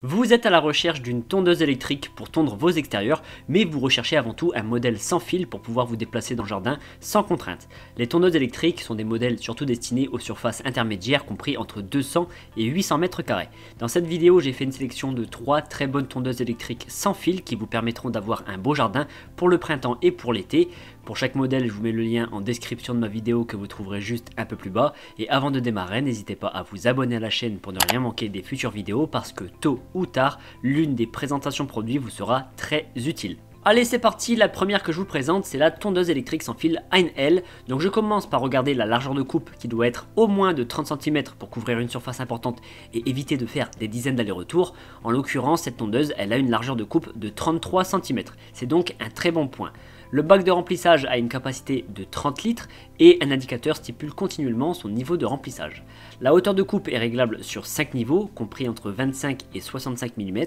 Vous êtes à la recherche d'une tondeuse électrique pour tondre vos extérieurs, mais vous recherchez avant tout un modèle sans fil pour pouvoir vous déplacer dans le jardin sans contrainte. Les tondeuses électriques sont des modèles surtout destinés aux surfaces intermédiaires compris entre 200 et 800 mètres carrés. Dans cette vidéo, j'ai fait une sélection de 3 très bonnes tondeuses électriques sans fil qui vous permettront d'avoir un beau jardin pour le printemps et pour l'été. Pour chaque modèle, je vous mets le lien en description de ma vidéo que vous trouverez juste un peu plus bas. Et avant de démarrer, n'hésitez pas à vous abonner à la chaîne pour ne rien manquer des futures vidéos parce que tôt ou tard, l'une des présentations produits vous sera très utile. Allez, c'est parti, la première que je vous présente, c'est la tondeuse électrique sans fil Einhell. Donc je commence par regarder la largeur de coupe qui doit être au moins de 30 cm pour couvrir une surface importante et éviter de faire des dizaines d'allers-retours. En l'occurrence, cette tondeuse, elle a une largeur de coupe de 33 cm. C'est donc un très bon point. Le bac de remplissage a une capacité de 30 litres et un indicateur stipule continuellement son niveau de remplissage. La hauteur de coupe est réglable sur 5 niveaux, compris entre 25 et 65 mm,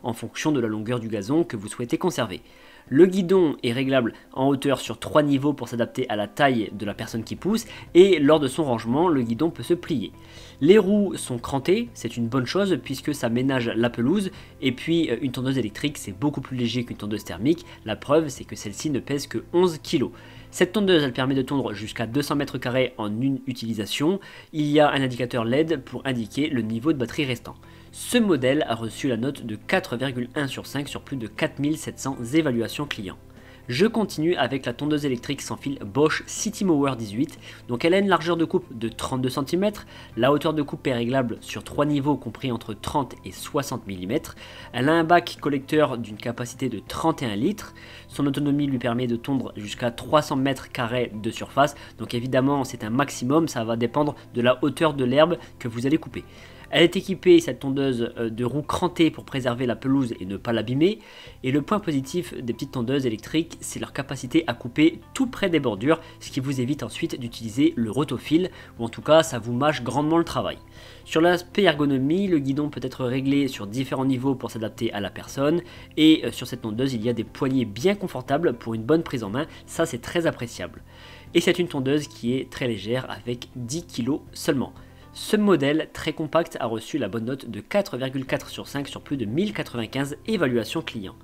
en fonction de la longueur du gazon que vous souhaitez conserver. Le guidon est réglable en hauteur sur 3 niveaux pour s'adapter à la taille de la personne qui pousse et lors de son rangement, le guidon peut se plier. Les roues sont crantées, c'est une bonne chose puisque ça ménage la pelouse et puis une tondeuse électrique c'est beaucoup plus léger qu'une tondeuse thermique, la preuve c'est que celle-ci ne pèse que 11 kg. Cette tondeuse elle permet de tondre jusqu'à 200 mètres carrés en une utilisation, il y a un indicateur LED pour indiquer le niveau de batterie restant. Ce modèle a reçu la note de 4,1 sur 5 sur plus de 4700 évaluations clients. Je continue avec la tondeuse électrique sans fil Bosch Citymower 18, donc elle a une largeur de coupe de 32 cm, la hauteur de coupe est réglable sur 3 niveaux compris entre 30 et 60 mm, elle a un bac collecteur d'une capacité de 31 litres, son autonomie lui permet de tondre jusqu'à 300 mètres carrés de surface, donc évidemment c'est un maximum, ça va dépendre de la hauteur de l'herbe que vous allez couper. Elle est équipée, cette tondeuse, de roues crantées pour préserver la pelouse et ne pas l'abîmer. Et le point positif des petites tondeuses électriques, c'est leur capacité à couper tout près des bordures, ce qui vous évite ensuite d'utiliser le rotofil, ou en tout cas ça vous mâche grandement le travail. Sur l'aspect ergonomie, le guidon peut être réglé sur différents niveaux pour s'adapter à la personne. Et sur cette tondeuse, il y a des poignées bien confortables pour une bonne prise en main, ça c'est très appréciable. Et c'est une tondeuse qui est très légère avec 10 kg seulement. Ce modèle très compact a reçu la bonne note de 4,4 sur 5 sur plus de 1095 évaluations clients.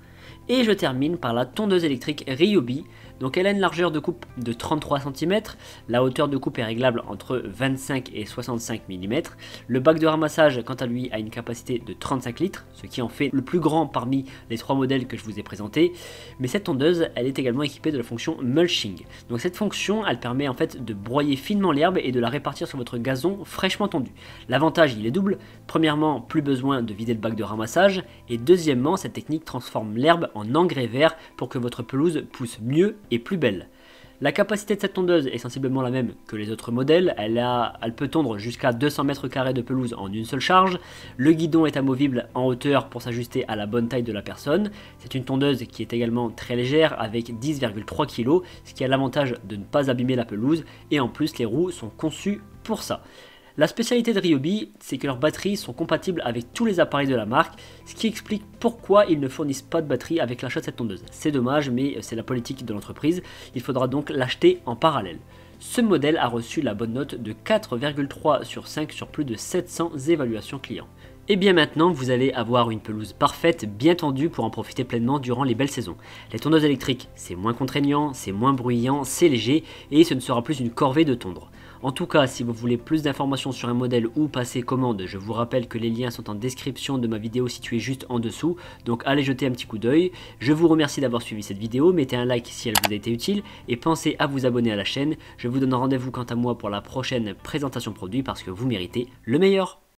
Et je termine par la tondeuse électrique Ryobi. Donc elle a une largeur de coupe de 33 cm, la hauteur de coupe est réglable entre 25 et 65 mm, le bac de ramassage quant à lui a une capacité de 35 litres, ce qui en fait le plus grand parmi les 3 modèles que je vous ai présentés, mais cette tondeuse elle est également équipée de la fonction mulching. Donc cette fonction elle permet en fait de broyer finement l'herbe et de la répartir sur votre gazon fraîchement tondu. L'avantage il est double, premièrement plus besoin de vider le bac de ramassage et deuxièmement cette technique transforme l'herbe en engrais vert pour que votre pelouse pousse mieux et plus belle. La capacité de cette tondeuse est sensiblement la même que les autres modèles, elle peut tondre jusqu'à 200 mètres carrés de pelouse en une seule charge, le guidon est amovible en hauteur pour s'ajuster à la bonne taille de la personne, c'est une tondeuse qui est également très légère avec 10,3 kg, ce qui a l'avantage de ne pas abîmer la pelouse et en plus les roues sont conçues pour ça. La spécialité de Ryobi, c'est que leurs batteries sont compatibles avec tous les appareils de la marque, ce qui explique pourquoi ils ne fournissent pas de batterie avec l'achat de cette tondeuse. C'est dommage, mais c'est la politique de l'entreprise, il faudra donc l'acheter en parallèle. Ce modèle a reçu la bonne note de 4,3 sur 5 sur plus de 700 évaluations clients. Et bien maintenant, vous allez avoir une pelouse parfaite, bien tendue pour en profiter pleinement durant les belles saisons. Les tondeuses électriques, c'est moins contraignant, c'est moins bruyant, c'est léger et ce ne sera plus une corvée de tondre. En tout cas, si vous voulez plus d'informations sur un modèle ou passer commande, je vous rappelle que les liens sont en description de ma vidéo située juste en dessous, donc allez jeter un petit coup d'œil. Je vous remercie d'avoir suivi cette vidéo, mettez un like si elle vous a été utile et pensez à vous abonner à la chaîne. Je vous donne rendez-vous quant à moi pour la prochaine présentation produit parce que vous méritez le meilleur.